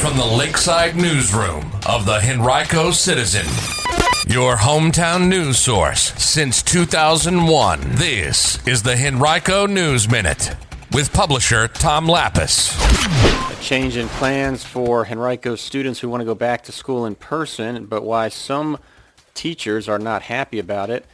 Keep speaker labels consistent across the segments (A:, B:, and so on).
A: from the Lakeside Newsroom of the Henrico Citizen, your hometown news source since 2001. This is the Henrico News Minute with publisher Tom Lapis.
B: A change in plans for Henrico students who want to go back to school in person, but why some teachers are not happy about it.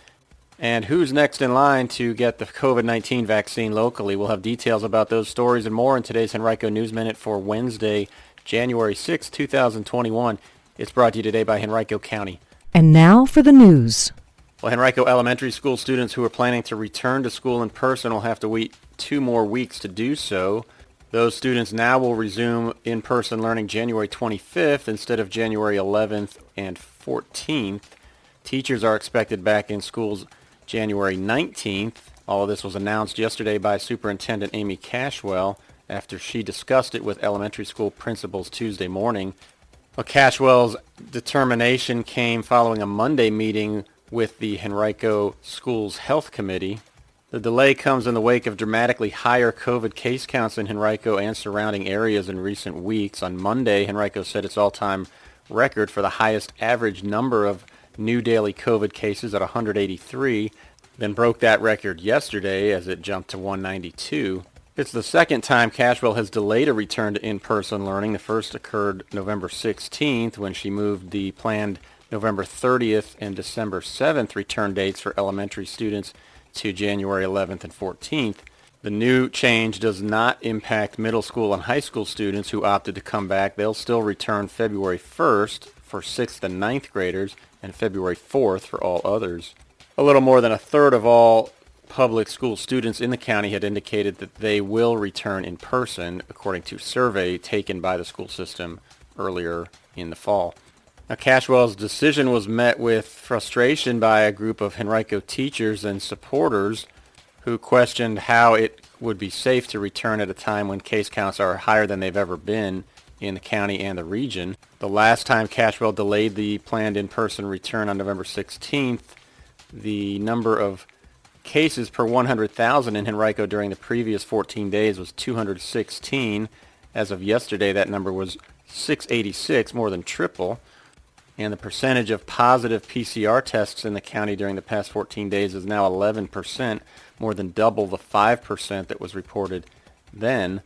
B: And who's next in line to get the COVID-19 vaccine locally? We'll have details about those stories and more in today's Henrico News Minute for Wednesday, January 6, 2021. It's brought to you today by Henrico County.
C: And now for the news.
B: Well, Henrico elementary school students who are planning to return to school in person will have to wait 2 more weeks to do so. Those students now will resume in-person learning January 25th instead of January 11th and 14th. Teachers are expected back in schools January 19th. All of this was announced yesterday by Superintendent Amy Cashwell after she discussed it with elementary school principals Tuesday morning. Well, Cashwell's determination came following a Monday meeting with the Henrico Schools Health Committee. The delay comes in the wake of dramatically higher COVID case counts in Henrico and surrounding areas in recent weeks. On Monday, Henrico set its all-time record for the highest average number of new daily COVID cases at 183, then broke that record yesterday as it jumped to 192. It's the second time Cashwell has delayed a return to in-person learning. The first occurred November 16th when she moved the planned November 30th and December 7th return dates for elementary students to January 11th and 14th. The new change does not impact middle school and high school students who opted to come back. They'll still return February 1st for 6th and 9th graders and February 4th for all others. A little more than a third of all public school students in the county had indicated that they will return in person, according to a survey taken by the school system earlier in the fall. Now, Cashwell's decision was met with frustration by a group of Henrico teachers and supporters who questioned how it would be safe to return at a time when case counts are higher than they've ever been in the county and the region. The last time Cashwell delayed the planned in-person return on November 16th, the number of cases per 100,000 in Henrico during the previous 14 days was 216. As of yesterday, that number was 686, more than triple. And the percentage of positive PCR tests in the county during the past 14 days is now 11%, more than double the 5% that was reported then.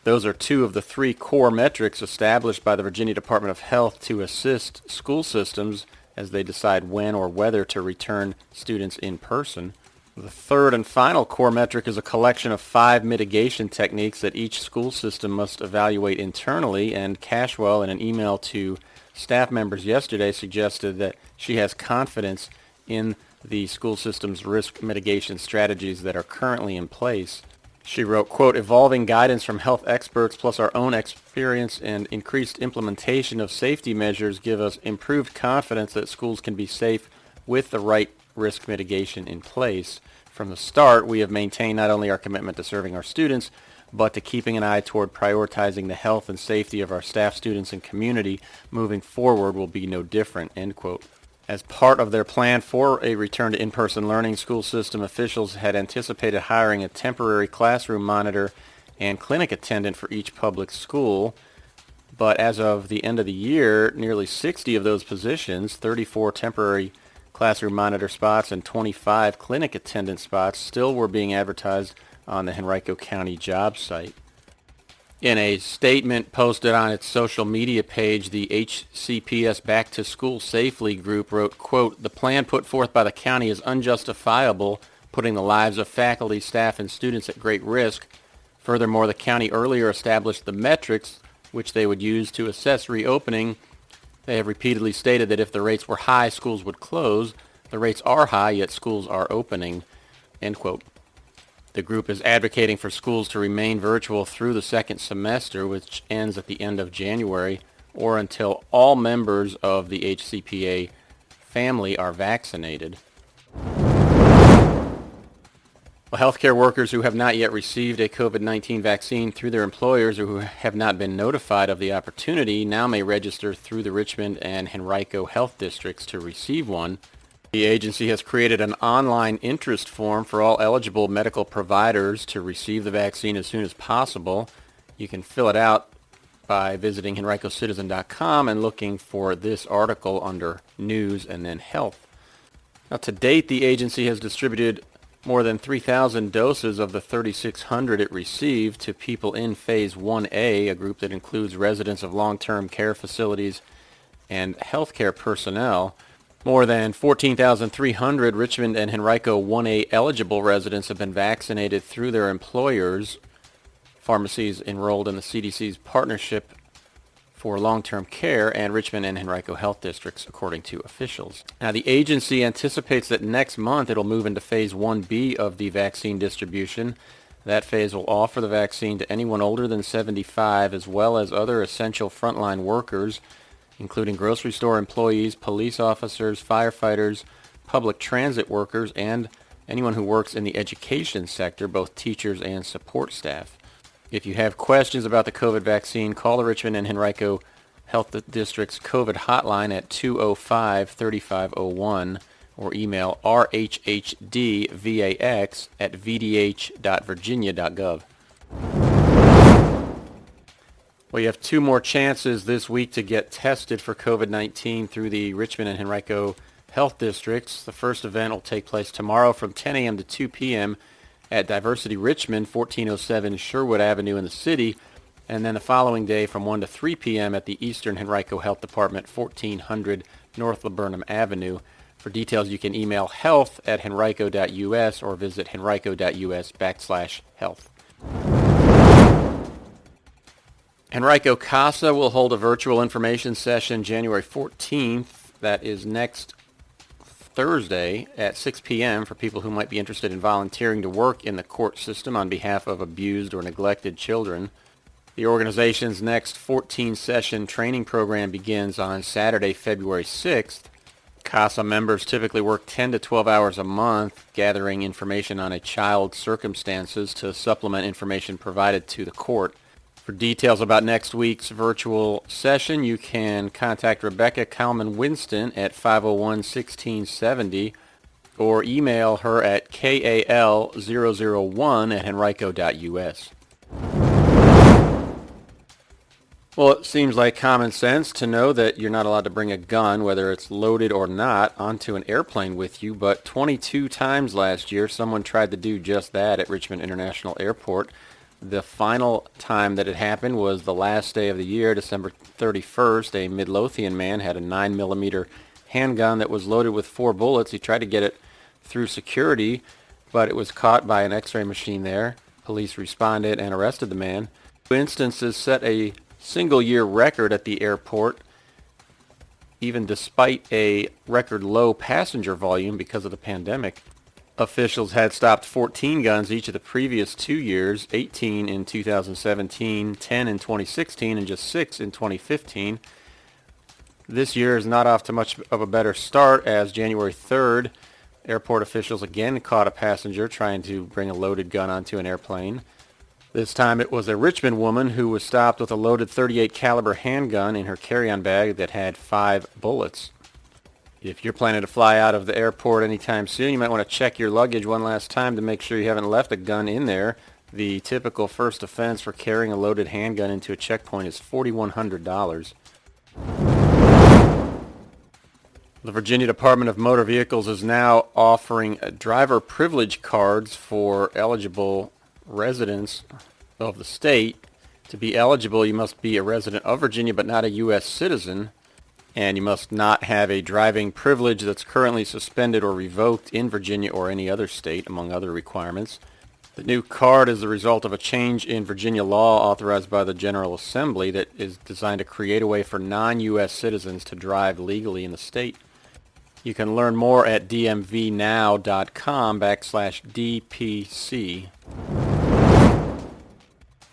B: Those are 2 of the 3 core metrics established by the Virginia Department of Health to assist school systems as they decide when or whether to return students in person. The third and final core metric is a collection of 5 mitigation techniques that each school system must evaluate internally, and Cashwell, in an email to staff members yesterday, suggested that she has confidence in the school system's risk mitigation strategies that are currently in place. She wrote, quote, "Evolving guidance from health experts plus our own experience and increased implementation of safety measures give us improved confidence that schools can be safe with the right risk mitigation in place. From the start, we have maintained not only our commitment to serving our students, but to keeping an eye toward prioritizing the health and safety of our staff, students, and community. Moving forward will be no different," end quote. As part of their plan for a return to in-person learning, school system officials had anticipated hiring a temporary classroom monitor and clinic attendant for each public school. But as of the end of the year, nearly 60 of those positions, 34 temporary classroom monitor spots and 25 clinic attendant spots, still were being advertised on the Henrico County job site. In a statement posted on its social media page, the HCPS Back to School Safely group wrote, quote, "The plan put forth by the county is unjustifiable, putting the lives of faculty, staff, and students at great risk. Furthermore, the county earlier established the metrics which they would use to assess reopening. They have repeatedly stated that if the rates were high, schools would close. The rates are high, yet schools are opening," end quote. The group is advocating for schools to remain virtual through the second semester, which ends at the end of January, or until all members of the HCPA family are vaccinated. Well, healthcare workers who have not yet received a COVID-19 vaccine through their employers or who have not been notified of the opportunity now may register through the Richmond and Henrico health districts to receive one. The agency has created an online interest form for all eligible medical providers to receive the vaccine as soon as possible. You can fill it out by visiting henricocitizen.com and looking for this article under News and then Health. Now, to date, the agency has distributed more than 3,000 doses of the 3,600 it received to people in Phase 1A, a group that includes residents of long-term care facilities and healthcare personnel. More than 14,300 Richmond and Henrico 1A eligible residents have been vaccinated through their employers, pharmacies enrolled in the CDC's Partnership for Long-Term Care and Richmond and Henrico Health Districts, according to officials. Now, the agency anticipates that next month it'll move into Phase 1B of the vaccine distribution. That phase will offer the vaccine to anyone older than 75, as well as other essential frontline workers, including grocery store employees, police officers, firefighters, public transit workers, and anyone who works in the education sector, both teachers and support staff. If you have questions about the COVID vaccine, call the Richmond and Henrico Health District's COVID hotline at 205-3501 or email rhhdvax@vdh.virginia.gov. Well, you have two more chances this week to get tested for COVID-19 through the Richmond and Henrico Health Districts. The first event will take place tomorrow from 10 a.m. to 2 p.m. at Diversity Richmond, 1407 Sherwood Avenue in the city, and then the following day from 1 to 3 p.m. at the Eastern Henrico Health Department, 1400 North Laburnum Avenue. For details, you can email health@henrico.us or visit henrico.us/health. Henrico CASA will hold a virtual information session January 14th. That is next Thursday at 6 p.m. for people who might be interested in volunteering to work in the court system on behalf of abused or neglected children. The organization's next 14-session training program begins on Saturday, February 6th. CASA members typically work 10 to 12 hours a month gathering information on a child's circumstances to supplement information provided to the court. For details about next week's virtual session, you can contact Rebecca Kalman-Winston at 501-1670 or email her at kal001@henrico.us. Well, it seems like common sense to know that you're not allowed to bring a gun, whether it's loaded or not, onto an airplane with you, but 22 times last year someone tried to do just that at Richmond International Airport. The final time that it happened was the last day of the year, December 31st. A Midlothian man had a 9mm handgun that was loaded with 4 bullets. He tried to get it through security, but it was caught by an x-ray machine there. Police responded and arrested the man. 2 instances set a single-year record at the airport, even despite a record low passenger volume because of the pandemic. Officials had stopped 14 guns each of the previous 2 years, 18 in 2017, 10 in 2016, and just 6 in 2015. This year is not off to much of a better start, as January 3rd, airport officials again caught a passenger trying to bring a loaded gun onto an airplane. This time it was a Richmond woman who was stopped with a loaded .38 caliber handgun in her carry-on bag that had 5 bullets. If you're planning to fly out of the airport anytime soon, you might want to check your luggage one last time to make sure you haven't left a gun in there. The typical first offense for carrying a loaded handgun into a checkpoint is $4,100. The Virginia Department of Motor Vehicles is now offering driver privilege cards for eligible residents of the state. To be eligible, you must be a resident of Virginia but not a U.S. citizen. And you must not have a driving privilege that's currently suspended or revoked in Virginia or any other state, among other requirements. The new card is the result of a change in Virginia law authorized by the General Assembly that is designed to create a way for non-U.S. citizens to drive legally in the state. You can learn more at dmvnow.com/DPC.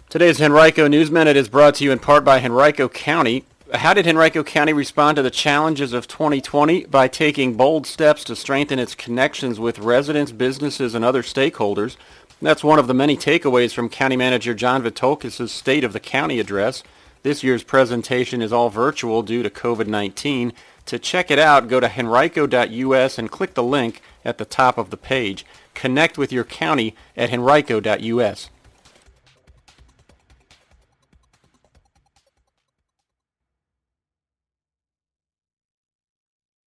B: Today's Henrico News Minute is brought to you in part by Henrico County. How did Henrico County respond to the challenges of 2020? By taking bold steps to strengthen its connections with residents, businesses, and other stakeholders. That's one of the many takeaways from County Manager John Vitolkis' State of the County address. This year's presentation is all virtual due to COVID-19. To check it out, go to henrico.us and click the link at the top of the page. Connect with your county at henrico.us.